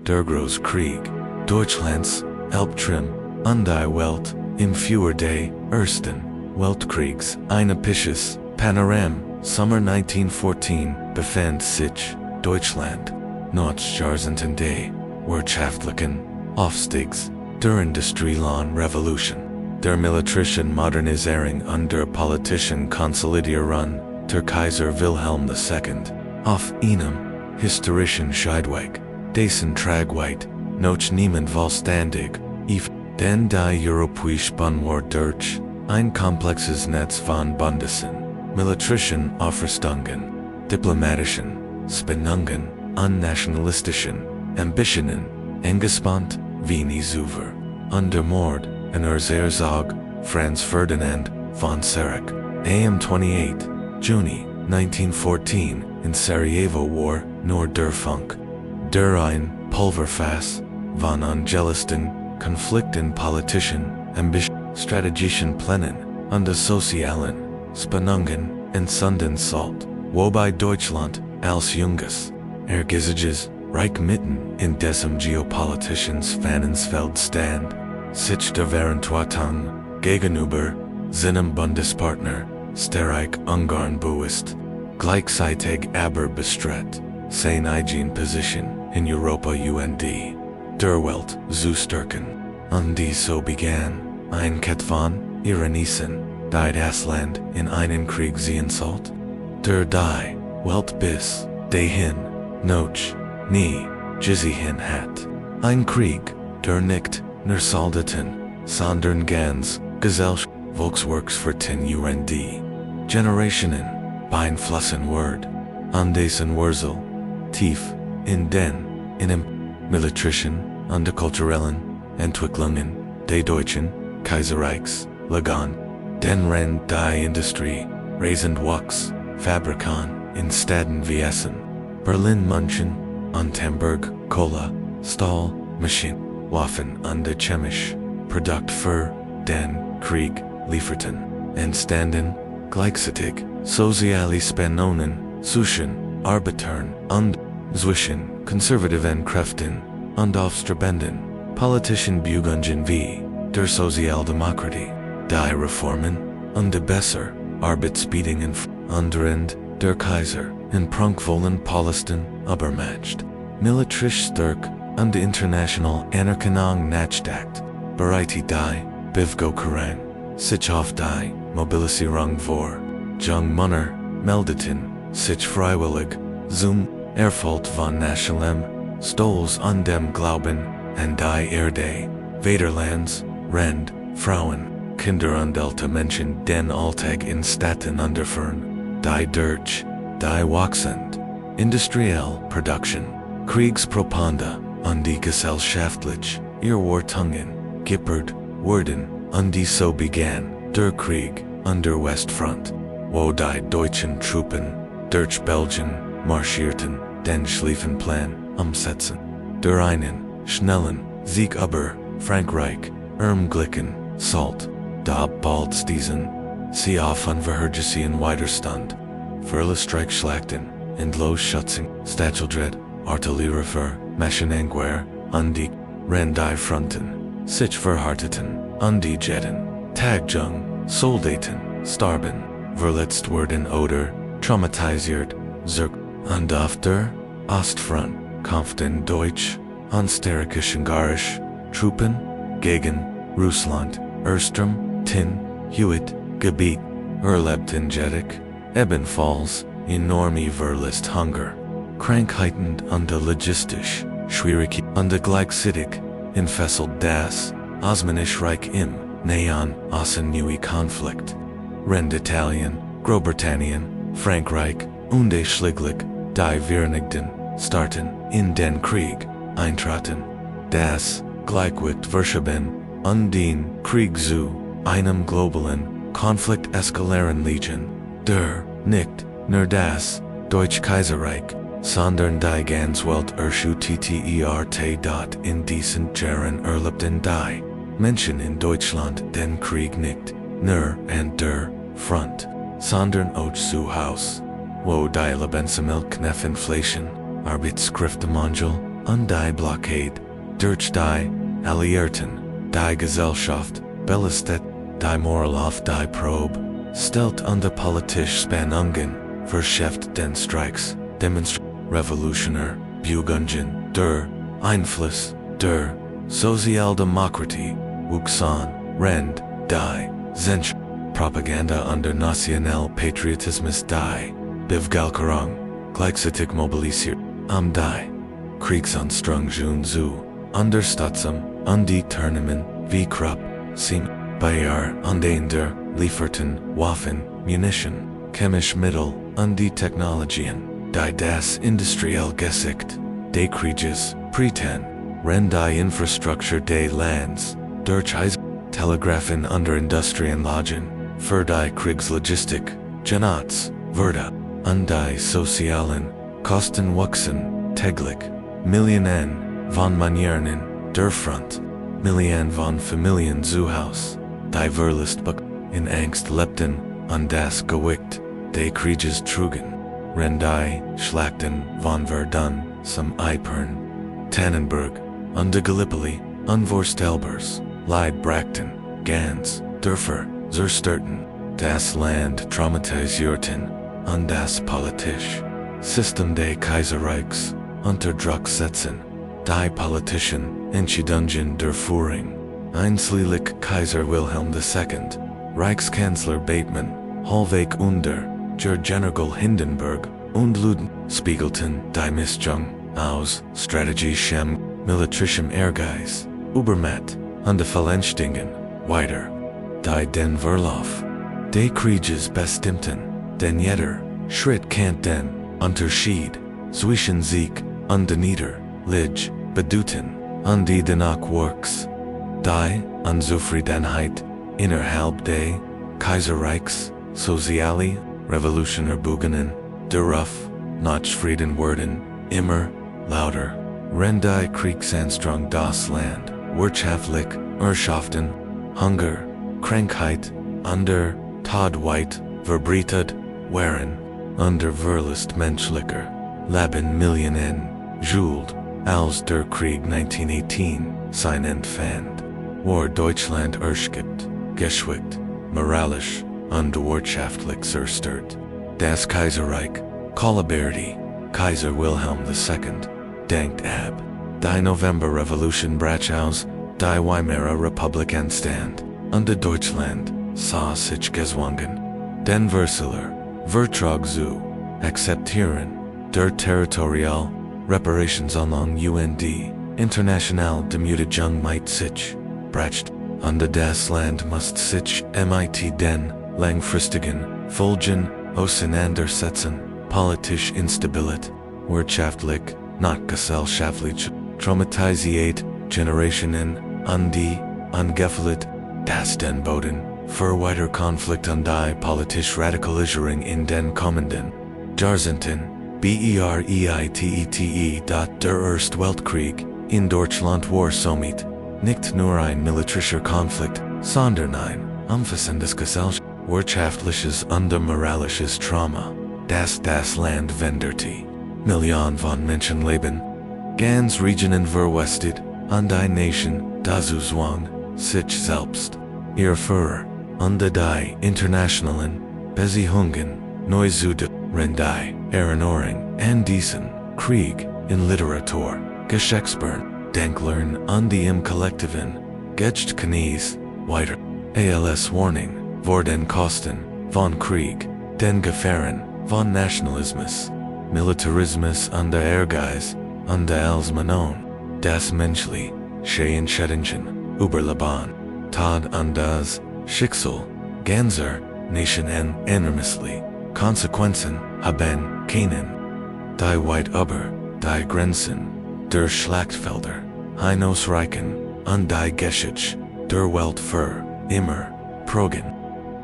der Großkrieg, Deutschlands, Elbtrim, und die Welt, im Führer des Ersten Weltkriegs, ein episches Panoram, Sommer 1914, befand sich Deutschland, Notjahrzehnten des wirtschaftlichen Aufstiegs, der industriellen Revolution, der militärischen Modernisierung und der politischen Konsolidierung, der Kaiser Wilhelm II, auf einem historischen Scheideweg, dessen Tragweite noch niemand vollständig denn die europäische Bunwar durch ein komplexes Netz von Bündnissen, militärischen Aufrüstungen, diplomatischen Spannungen und nationalistischen Ambitionen engespannt wie nie zuvor. Und der Mord an Erzherzog Franz Ferdinand von Sarek, am 28. Juni 1914 in Sarajevo war nur der Funk, der ein Pulverfass von ungelösten Konflikten, politischen Ambitionen, strategischen Plänen und der sozialen Spannungen entzünden sollte, wobei Deutschland als junges, ehrgeiziges Reich mitten in dessen geopolitischen Spannungsfeld stand, sich der Verantwortung gegenüber seinem Bundespartner Österreich-Ungarn bewusst, gleichzeitig aber bestritt, seine eigene Position in Europa und der Welt zu stärken. Und so begann ein Kette von Ereignissen, die das Land in einen Krieg ziehen sollte, der die Welt bis dahin noch nie gesehen hat. Ein Krieg, der nicht nur Soldaten, sondern ganz Gesellschaft, Volksworks für 10 Generationen beeinflussen wird, und dessen Wurzel tief in dem militärischen und kulturellen Entwicklungen des Deutschen Kaiserreichs liegen, denn Ren die Industrie rasend wuchs, Fabriken in Städten wie Essen, Berlin, München und Hamburg, Kohle, Stahl, Maschinen, Waffen und chemische Produkte für den Krieg lieferten, entstanden gleichzeitig soziale Spannungen zwischen Arbeitern und zwischen konservativen Kräften und aufstrebenden politischen Bewegungen wie der Sozialdemokratie, die Reformen und die bessere Arbeitsbedingungen und der Kaiser in prunkvollen Polisten übermatcht, militärisch stark und die international Anerkennung nachstagt, bereitet die Bevölkerung sich auf die Mobilisierung vor. Jung Männer meldeten sich freiwillig zum Erhalt von nationalem Stolz und dem Glauben an die Erde, Vaterlands, Rand, Frauen, Kinder und alte Menschen den Alltag in Städten unterführen, die durch die wachsend industrielle Produktion, Kriegspropaganda und die gesellschaftlich Erwartungen gepaart wurden, und so begann der Krieg an der Westfront, wo die deutschen Truppen durch Belgien marschierten, den Schlieffenplan umsetzen, der einen schnellen Sieg über Frankreich ermöglichen sollte, da bald diesen sie auf unverhältnismäßigen Widerstand, viele Streikschlachten, Endlosschützen, Stacheldraht, Artillerie für Maschinengewehr und die Fronten sich verhärteten, und die Jeden, Tagjung, Soldaten, starben, verletzt wurden oder traumatisiert, und auf der Ostfront kämpften deutsch und österreichisch-ungarische Truppen gegen Russland, Erström, Hewitt, Gebiet, erlebten jedoch ebenfalls enorme Verlusthunger, Krankheiten und logistisch Schwierigkeiten und gleichzeitig entfesselt das Osmanische Reich im Nahen Osten neue Konflikt. Rend Italien, Großbritannien, Frankreich und schließlich die Vereinigten Staaten in den Krieg eintraten. Das Gleichgewicht verschoben und den Krieg zu einem globalen Konflikt eskalieren ließen, der nicht nur das Deutsche Kaiserreich, sondern die ganze Welt erschütterte. In diesen Jahren erlebten die Menschen in Deutschland den Krieg nicht nur an der Front, sondern auch zu Hause, wo die Lebensmittelkneffenflation, Arbeitskräftemangel die Blockade, durch die Alliierten, die Gesellschaft, Bellistet, die Moral auf die Probe, stellt unter politisch Spannungen, verschärft den Streiks, Revolutionär, Bugungen, der Einfluss, der Sozialdemokratie, wuchs an, Rend, die Zensch, Propaganda unter Nationalpatriotismus die Bevölkerung, gleichzeitig mobilisiert, die Kriegsanstrengungen zu unterstützen, die Termen, wie Krupp, Sim, Bayer, den der lieferten Waffen, Munition, chemische Mittel, die Technologien, die das industriell Geschichte, die Krieges, Preten, die Infrastruktur des Landes, durch Telegraphen unter Industrienlagen, für die Kriegslogistik, genutzt, wurde, die sozialen Kosten wuchsen, täglich, Millionen von Manieren, der Front, Millionen von Familien zu Haus, die Verlustbuch, in Angst lebten, das Gewicht, die Krieges trugen, die Schlachten von Verdun, zum Ypern, Tannenberg, de Gallipoli, unvorstellbars, Leid brachten, ganz, Dörfer, zerstörten, das Land traumatisierten, das politisch System des Kaiserreichs, unter Druck setzen, die politischen Entscheidungen der Führung, einschließlich Kaiser Wilhelm II, Reichskanzler Bethmann, Hollweg unter General Hindenburg und Luden, spiegelten die Mischung aus strategischem, militärischem Ehrgeiz, Übermacht, und de Verlängerungen, weiter, die den Verlauf des Krieges bestimmten, denn jeder Schritt kennt den Unterschied zwischen Sieg und Niederlage bedeuten, und die danach wuchs, die Unzufriedenheit innerhalb des Kaiserreichs, soziale Revolutionärbewegungen, darauf nach Frieden wurden, immer lauter, die Kriegsanstrengung das Land, wirtschaftlich, Erschöpfung, Hunger, Krankheit, der Todheit verbreitet waren, der Verlust menschlicher Leben Millionen, Schuld, als der Krieg 1918 sein Entfand, war Deutschland erschüttert, geschwächt, moralisch und wirtschaftlich zerstört. Das Kaiserreich, kollabierte, Kaiser Wilhelm II, denkt ab, die Novemberrevolution brach aus, die Weimarer Republik entstand, und Deutschland sah sich gezwungen, den Vertrag zu akzeptieren, der territorial Reparations along UND, international Demütigung mit sich bracht, und das Land musste sich mit den langfristigen Folgen auseinandersetzen, politisch Instabilität, wirtschaftlich, not gesellschaftlich, traumatisiert, Generationen, die ungefährdet, das den Boden, für weiter Konflikt und die politisch Radikalisierung in den kommenden Jahrzehnten, der Erste Weltkrieg in Deutschland war somit nicht nur ein militärischer Konflikt, sondern ein umfassendes wirtschaftliches und moralisches Trauma, das Land veränderte. Millionen von Menschenleben, ganz Regionen verwestet, und die Nation dazu zwang, sich selbst, ihr Führer, und die internationalen Beziehungen neu zu die Erinnerung an diesen Krieg in Literatur, Geschichtsbüchern, Denklern und im kollektiven Gedächtnis weiter. Als Warning vor den Kosten von Krieg, den Gefahren von Nationalismus, Militarismus und der Ehrgeiz, und als Manon, das menschliche Entscheidungen über Leben, Tod und das Schicksal ganzer Nationen enormous Konsequenzen haben können, die weit über die Grenzen der Schlachtfelder hinausreichen und die Geschichte der Welt für immer prägen.